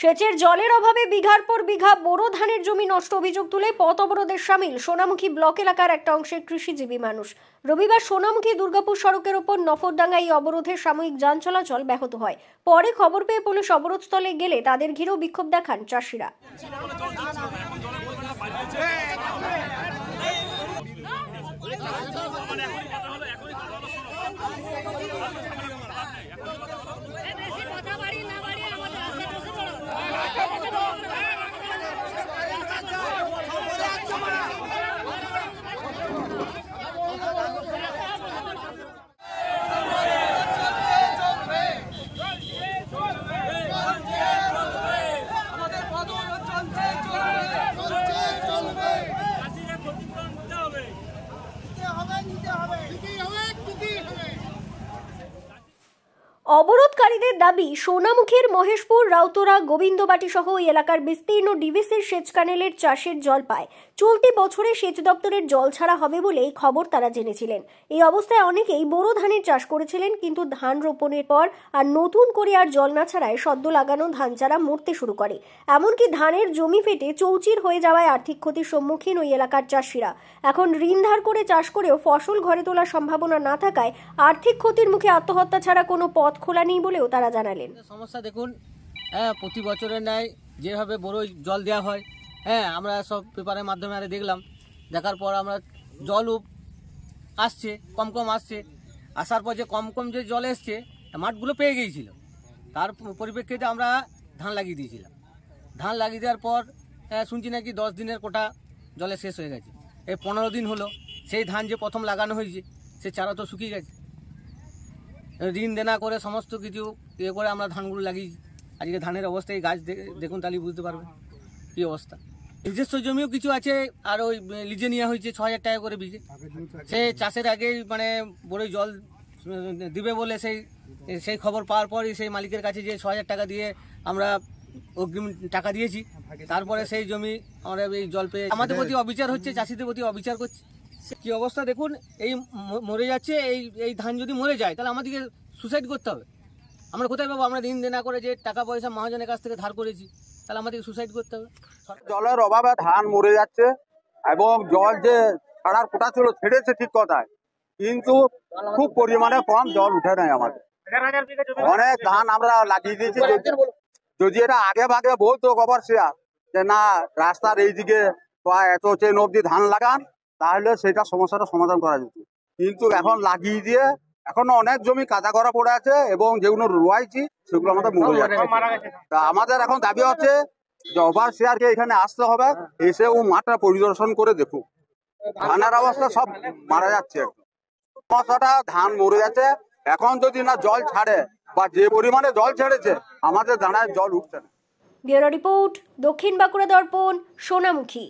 সেচের জলের অভাবে বিঘার পর বিঘা বোরো ধানের জমি নষ্ট অভিযোগ তুলে পথ অবরোধের সামিল সোনামুখী ব্লক এলাকার একটা অংশের কৃষিজীবী মানুষ। রবিবার সোনামুখী দুর্গাপুর সড়কের ওপর নফরডাঙ্গা এই অবরোধে সাময়িক যান চলাচল ব্যাহত হয়। পরে খবর পেয়ে পুলিশ অবরোধস্থলে গেলে তাদের ঘিরেও বিক্ষোভ দেখান চাষিরা। অবরোধকারীদের দাবি, সোনামুখীর মহেশপুর, রাউতরা, গোবিন্দবাটি সহ ওই এলাকার বিস্তীর্ণ ডিভিসির সেচ কানেলের চাষের জল পায়। চলতি বছরে সেচ দপ্তরের জল ছাড়া হবে বলে এই খবর তারা জেনেছিলেন। এই অবস্থায় অনেকেই বোরো ধানের চাষ করেছিলেন, কিন্তু ধান রোপণের পর আর নতুন করে আর জল না ছাড়ায় সদ্য লাগানো ধান চারা মরতে শুরু করে। এমনকি ধানের জমি ফেটে চৌচির হয়ে যাওয়ায় আর্থিক ক্ষতির সম্মুখীন ওই এলাকার চাষিরা। এখন ঋণ ধার করে চাষ করেও ফসল ঘরে তোলার সম্ভাবনা না থাকায় আর্থিক ক্ষতির মুখে আত্মহত্যা ছাড়া কোনো পথ খোলা নেই বলেও তারা জানালেন। সমস্যা দেখুন, প্রতি বছরের ন্যায় যেভাবে বড় জল দেওয়া হয়, আমরা সব পেপারের মাধ্যমে দেখলাম, দেখার পর আমরা জলও আসছে, কম কম আসছে, আসার পর যে কম কম যে জল এসছে মাঠগুলো পেয়ে গিয়েছিল, তার পরিপ্রেক্ষিতে আমরা ধান লাগিয়ে দিয়েছিলাম। ধান লাগিয়ে দেওয়ার পর শুনছি নাকি 10 দিনের কোটা জলে শেষ হয়ে গেছে। এই 15 দিন হলো সেই ধান যে প্রথম লাগানো হয়েছে সে চারা তো শুকিয়ে গেছে। ঋণ দেনা করে সমস্ত কিছু ইয়ে করে আমরা ধানগুলো লাগিয়েছি। আজকে ধানের অবস্থা এই গাছ দেখুন, তাহলে বুঝতে পারবেন কী অবস্থা। নিজস্ব জমিও কিছু আছে, আর ওই লিজে নেওয়া হয়েছে 6000 টাকা করে বিঘে। সে চাষের আগে মানে বড়ই জল দিবে বলে সেই খবর পাওয়ার পরই সেই মালিকের কাছে যে 6000 টাকা দিয়ে আমরা অগ্রিম টাকা দিয়েছি, তারপরে সেই জমি আমরা এই জল পেয়ে আমাদের প্রতি অবিচার হচ্ছে, চাষিদের প্রতি অবিচার করছে। কি অবস্থা দেখুন, এই মরে যাচ্ছে। এই ধান যদি মরে যায় তাহলে আমাদেরকে সুসাইড করতে হবে। আমরা কোথায় পাবো? আমরা ঋণ দেনা করে যে টাকা পয়সা মহাজনের কাছ থেকে ধার করেছি, তাহলে আমাদেরকে সুসাইড করতে হবে। জলের অভাবে ধান মরে যাচ্ছে এবং জল যে ছাড়ার কোটা ছিল ছেড়েছে ঠিক কথায়, কিন্তু খুব পরিমাণে কম জল উঠে নেয় আমাদের। অনেক ধান আমরা লাগিয়ে দিয়েছি, যদি এটা আগে ভাগে বলতো কমার্শিয়াল যে না রাস্তার এইদিকে এত চেন অব্দি ধান লাগান, তাহলে সেটা সমস্যাটা সমাধান করা যেত। কিন্তু এখন লাগিয়ে দিয়ে এখনো অনেক জমি কাদা করা পড়ে আছে এবং যেগুলো রোয়াইছি সেগুলো আমাদের মরে যাচ্ছে। তা আমাদের এখন দাবি হচ্ছে যে ওভারসিয়ারকে এখানে আসতে হবে, এসে ও মাঠটা পরিদর্শন করে দেখুক। ধানের অবস্থা সব মারা যাচ্ছে, সমস্যাটা ধান মরে যাচ্ছে। এখন যদি না জল ছাড়ে বা যে পরিমাণে জল ছেড়েছে আমাদের দানায় জল উঠছে না। ব্যুরো রিপোর্ট, দক্ষিণ বাঁকুড়া দর্পণ, সোনামুখী।